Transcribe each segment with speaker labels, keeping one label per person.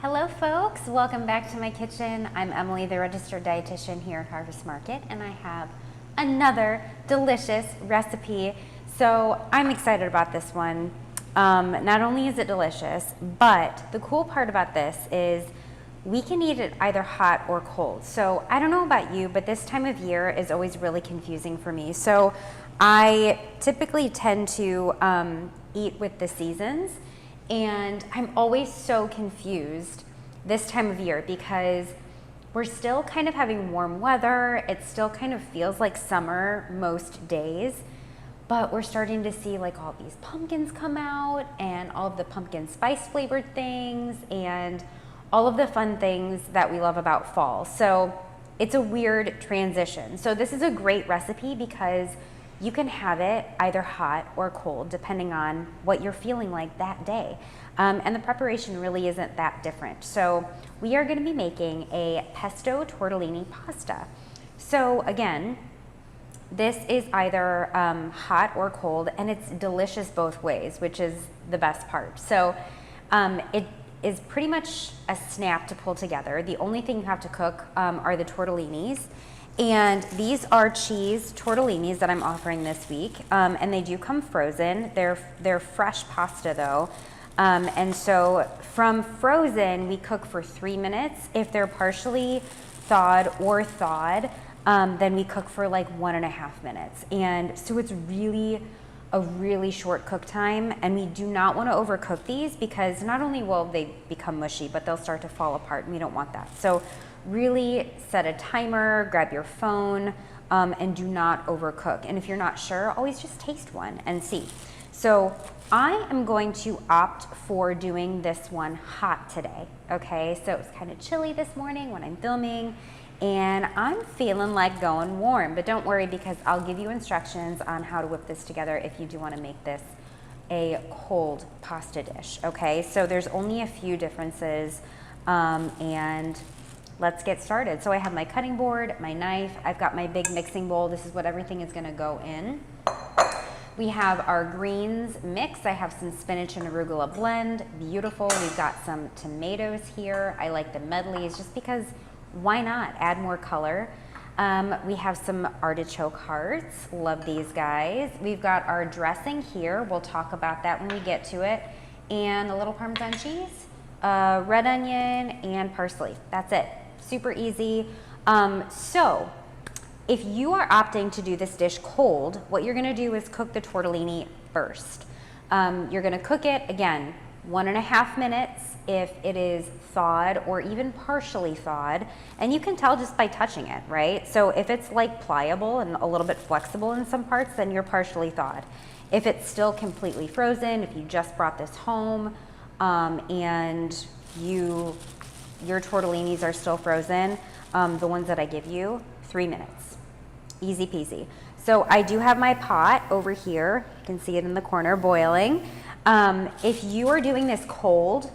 Speaker 1: Hello folks, welcome back to my kitchen. I'm Emily, the registered dietitian here at Harvest Market, and I have another delicious recipe. So I'm excited about this one. Not only is it delicious, but the cool part about this is we can eat it either hot or cold. So I don't know about you, but this time of year is always really confusing for me. So I typically tend to eat with the seasons. And I'm always so confused this time of year because we're still kind of having warm weather. It still kind of feels like summer most days, but we're starting to see like all these pumpkins come out and all of the pumpkin spice flavored things and all of the fun things that we love about fall. So it's a weird transition. So this is a great recipe because you can have it either hot or cold depending on what you're feeling like that day. And the preparation really isn't that different. So we are gonna be making a pesto tortellini pasta. So again, this is either hot or cold, and it's delicious both ways, which is the best part. So it is pretty much a snap to pull together. The only thing you have to cook are the tortellinis. And these are cheese tortellinis that I'm offering this week, and they do come frozen. They're fresh pasta though, and so from frozen we cook for 3 minutes. If they're partially thawed or thawed, then we cook for like 1.5 minutes. And so it's really a really short cook time, and we do not want to overcook these because not only will they become mushy, but they'll start to fall apart, and we don't want that. So really set a timer, grab your phone, and do not overcook. And if you're not sure, always just taste one and see. So I am going to opt for doing this one hot today, okay? So it was kind of chilly this morning when I'm filming, and I'm feeling like going warm, but don't worry because I'll give you instructions on how to whip this together if you do want to make this a cold pasta dish, okay? So there's only a few differences, and let's get started. So I have my cutting board, my knife, I've got my big mixing bowl. This is what everything is gonna go in. We have our greens mix. I have some spinach and arugula blend, beautiful. We've got some tomatoes here. I like the medleys just because why not add more color? We have some artichoke hearts, love these guys. We've got our dressing here. We'll talk about that when we get to it. And a little Parmesan cheese, red onion, and parsley. That's it. Super easy. So if you are opting to do this dish cold, what you're gonna do is cook the tortellini first. You're gonna cook it, again, 1.5 minutes if it is thawed or even partially thawed. And you can tell just by touching it, right? So if it's like pliable and a little bit flexible in some parts, then you're partially thawed. If it's still completely frozen, if you just brought this home and your tortellinis are still frozen, the ones that I give you, 3 minutes, easy peasy. So I do have my pot over here. You can see it in the corner boiling. If you are doing this cold,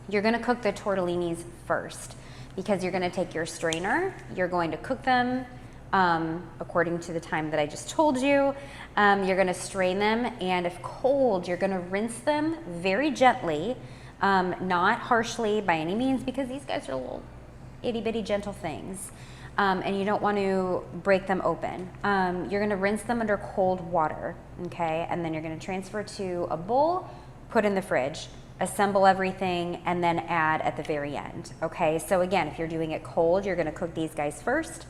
Speaker 1: you're gonna cook the tortellinis first because you're gonna take your strainer, you're going to cook them according to the time that I just told you. You're gonna strain them, and if cold, you're gonna rinse them very gently, not harshly by any means because these guys are little itty bitty gentle things, and you don't want to break them open. You're gonna rinse them under cold water, okay? And then you're gonna transfer to a bowl, put in the fridge, assemble everything, and then add at the very end, okay? So again, if you're doing it cold, you're gonna cook these guys first.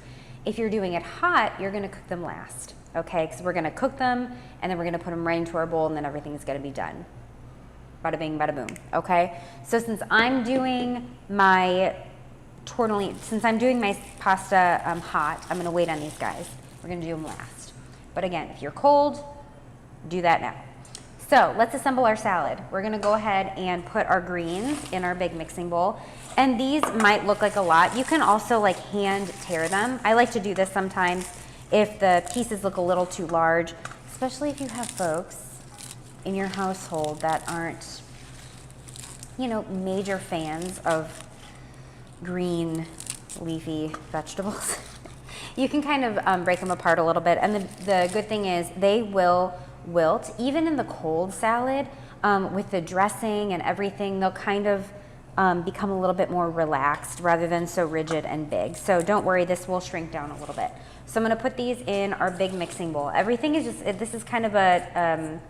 Speaker 1: If you're doing it hot, you're gonna cook them last, okay? Because we're gonna cook them, and then we're gonna put them right into our bowl, and then everything's gonna be done. Bada bing, bada boom, okay? So since I'm doing my since I'm doing my pasta hot, I'm gonna wait on these guys. We're gonna do them last. But again, if you're cold, do that now. So let's assemble our salad. We're gonna go ahead and put our greens in our big mixing bowl. And these might look like a lot. You can also like hand tear them. I like to do this sometimes if the pieces look a little too large, especially if you have folks in your household that aren't, you know, major fans of green leafy vegetables. You can kind of break them apart a little bit, and the good thing is they will wilt even in the cold salad with the dressing and everything. They'll kind of become a little bit more relaxed rather than so rigid and big. So don't worry, this will shrink down a little bit. So I'm gonna put these in our big mixing bowl. Everything is just, this is kind of a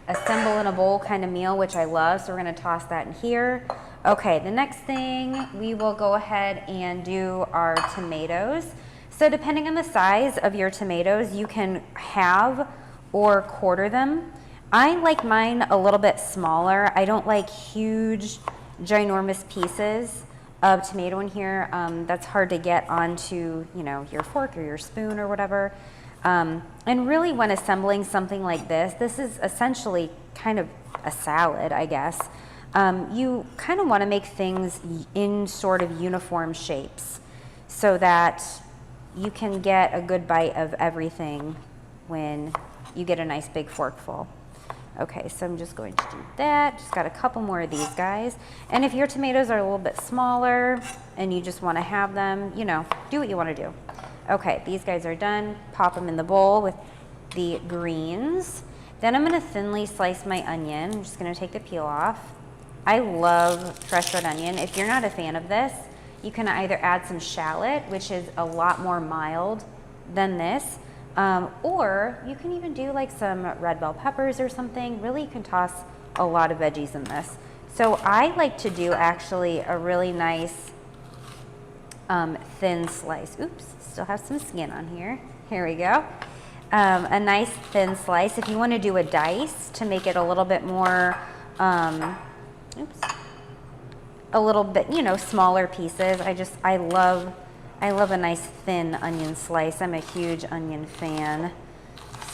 Speaker 1: assemble in a bowl kind of meal, which I love. So we're gonna toss that in here. Okay, the next thing, we will go ahead and do our tomatoes. So depending on the size of your tomatoes, you can halve or quarter them. I like mine a little bit smaller. I don't like huge, ginormous pieces of tomato in here. That's hard to get onto, you know, your fork or your spoon or whatever. And really when assembling something like this is essentially kind of a salad, I guess. You kind of want to make things in sort of uniform shapes so that you can get a good bite of everything when you get a nice big forkful. Okay, so I'm just going to do that. Just got a couple more of these guys. And if your tomatoes are a little bit smaller and you just want to have them, you know, do what you want to do. Okay, these guys are done. Pop them in the bowl with the greens. Then I'm going to thinly slice my onion. I'm just going to take the peel off. I love fresh red onion. If you're not a fan of this, you can either add some shallot, which is a lot more mild than this, or you can even do like some red bell peppers or something. Really, you can toss a lot of veggies in this. So I like to do actually a really nice thin slice. Oops, still have some skin on here. Here we go. A nice thin slice. If you want to do a dice to make it a little bit more, a little bit, you know, smaller pieces. I love a nice thin onion slice. I'm a huge onion fan,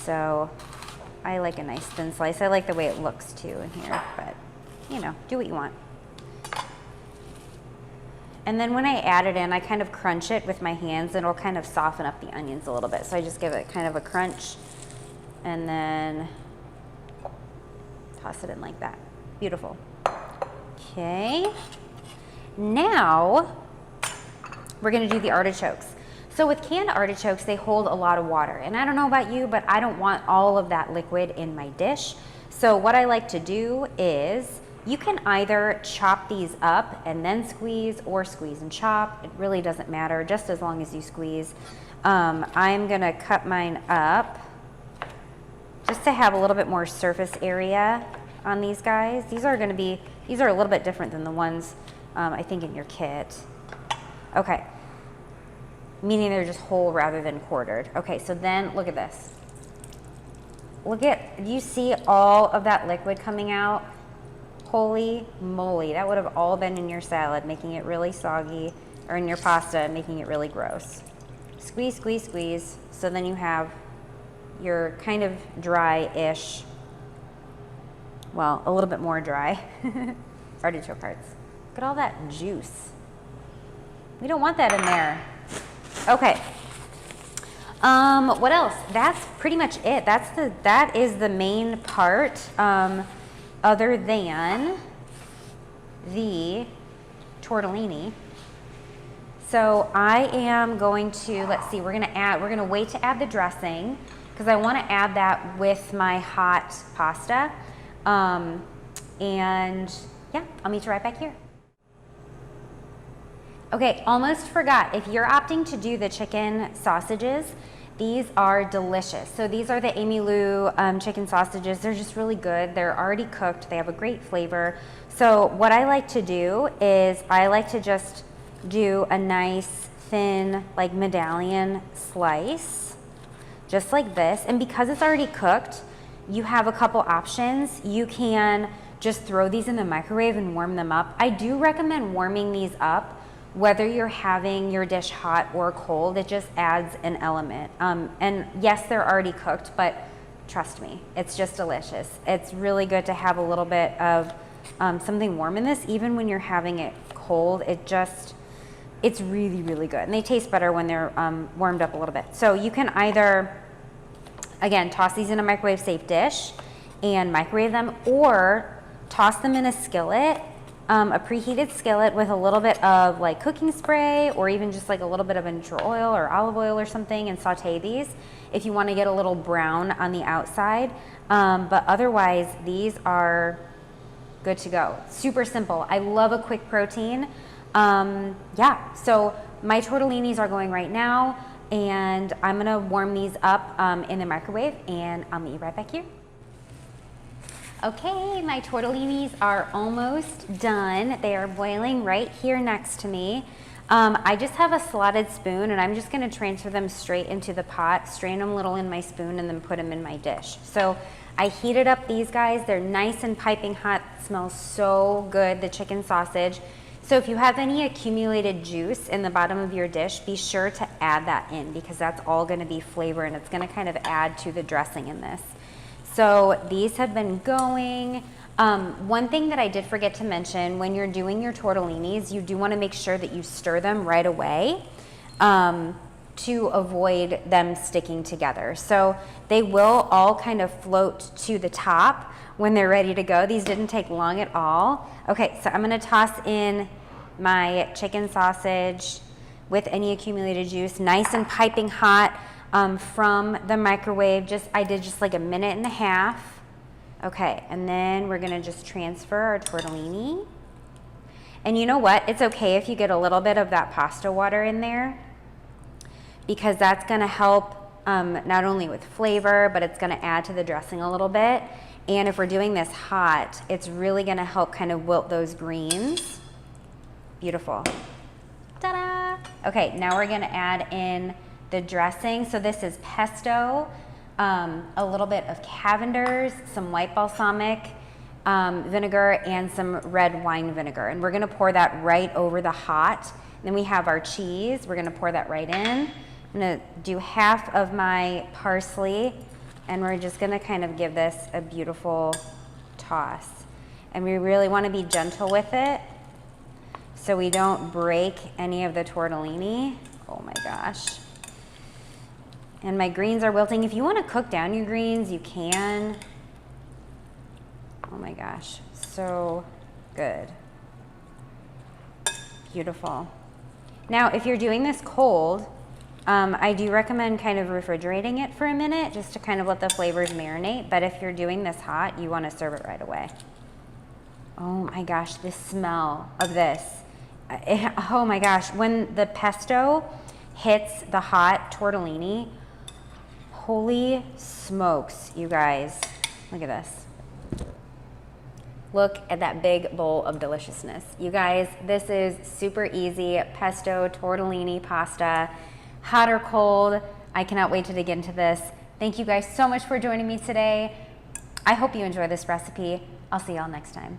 Speaker 1: so I like a nice thin slice. I like the way it looks too in here, but you know, do what you want. And then when I add it in, I kind of crunch it with my hands and it'll kind of soften up the onions a little bit. So I just give it kind of a crunch and then toss it in like that. Beautiful. Okay, now we're gonna do the artichokes. So with canned artichokes, they hold a lot of water. And I don't know about you, but I don't want all of that liquid in my dish. So what I like to do is, you can either chop these up and then squeeze, or squeeze and chop. It really doesn't matter, just as long as you squeeze. I'm gonna cut mine up just to have a little bit more surface area on these guys. These are a little bit different than the ones I think in your kit. Okay, meaning they're just whole rather than quartered. Okay, so then look at this. Do you see all of that liquid coming out? Holy moly, that would have all been in your salad, making it really soggy, or in your pasta, making it really gross. Squeeze, squeeze, squeeze. So then you have your kind of dry-ish, well, a little bit more dry artichoke hearts. Look at all that juice. We don't want that in there. Okay. What else? That's pretty much it. That is the main part, other than the tortellini. So I am going to, let's see, we're gonna wait to add the dressing because I want to add that with my hot pasta. And yeah, I'll meet you right back here. Okay, almost forgot. If you're opting to do the chicken sausages, these are delicious. So these are the Amy Lou chicken sausages. They're just really good. They're already cooked. They have a great flavor. So what I like to do is I like to just do a nice thin like medallion slice, just like this. And because it's already cooked, you have a couple options. You can just throw these in the microwave and warm them up. I do recommend warming these up whether you're having your dish hot or cold. It just adds an element. And yes, they're already cooked, but trust me, it's just delicious. It's really good to have a little bit of something warm in this, even when you're having it cold. It's really, really good. And they taste better when they're warmed up a little bit. So you can either, again, toss these in a microwave safe dish and microwave them, or toss them in a skillet, a preheated skillet with a little bit of like cooking spray, or even just like a little bit of neutral oil or olive oil or something, and saute these if you want to get a little brown on the outside. But otherwise, these are good to go. Super simple. I love a quick protein. Yeah, so my tortellinis are going right now, and I'm gonna warm these up in the microwave, and I'll meet you right back here. Okay, my tortellinis are almost done. They are boiling right here next to me. I just have a slotted spoon, and I'm just gonna transfer them straight into the pot, strain them a little in my spoon, and then put them in my dish. So I heated up these guys. They're nice and piping hot. Smells so good, the chicken sausage. So if you have any accumulated juice in the bottom of your dish, be sure to add that in, because that's all gonna be flavor, and it's gonna kind of add to the dressing in this. So these have been going. One thing that I did forget to mention, when you're doing your tortellinis, you do want to make sure that you stir them right away to avoid them sticking together. So they will all kind of float to the top when they're ready to go. These didn't take long at all. Okay, so I'm going to toss in my chicken sausage with any accumulated juice, nice and piping hot. From the microwave. I did just like a minute and a half. Okay, and then we're gonna just transfer our tortellini. And you know what? It's okay if you get a little bit of that pasta water in there, because that's gonna help not only with flavor, but it's gonna add to the dressing a little bit. And if we're doing this hot, it's really gonna help kind of wilt those greens. Beautiful. Ta-da! Okay, now we're gonna add in the dressing. So this is pesto, a little bit of Cavender's, some white balsamic vinegar, and some red wine vinegar. And we're gonna pour that right over the hot. Then we have our cheese. We're gonna pour that right in. I'm gonna do half of my parsley, and we're just gonna kind of give this a beautiful toss. And we really wanna be gentle with it so we don't break any of the tortellini. Oh my gosh. And my greens are wilting. If you want to cook down your greens, you can. Oh my gosh, so good. Beautiful. Now, if you're doing this cold, I do recommend kind of refrigerating it for a minute just to kind of let the flavors marinate. But if you're doing this hot, you want to serve it right away. Oh my gosh, the smell of this. Oh my gosh, when the pesto hits the hot tortellini, holy smokes, you guys. Look at this. Look at that big bowl of deliciousness. You guys, this is super easy pesto tortellini pasta, hot or cold. I cannot wait to dig into this. Thank you guys so much for joining me today. I hope you enjoy this recipe. I'll see y'all next time.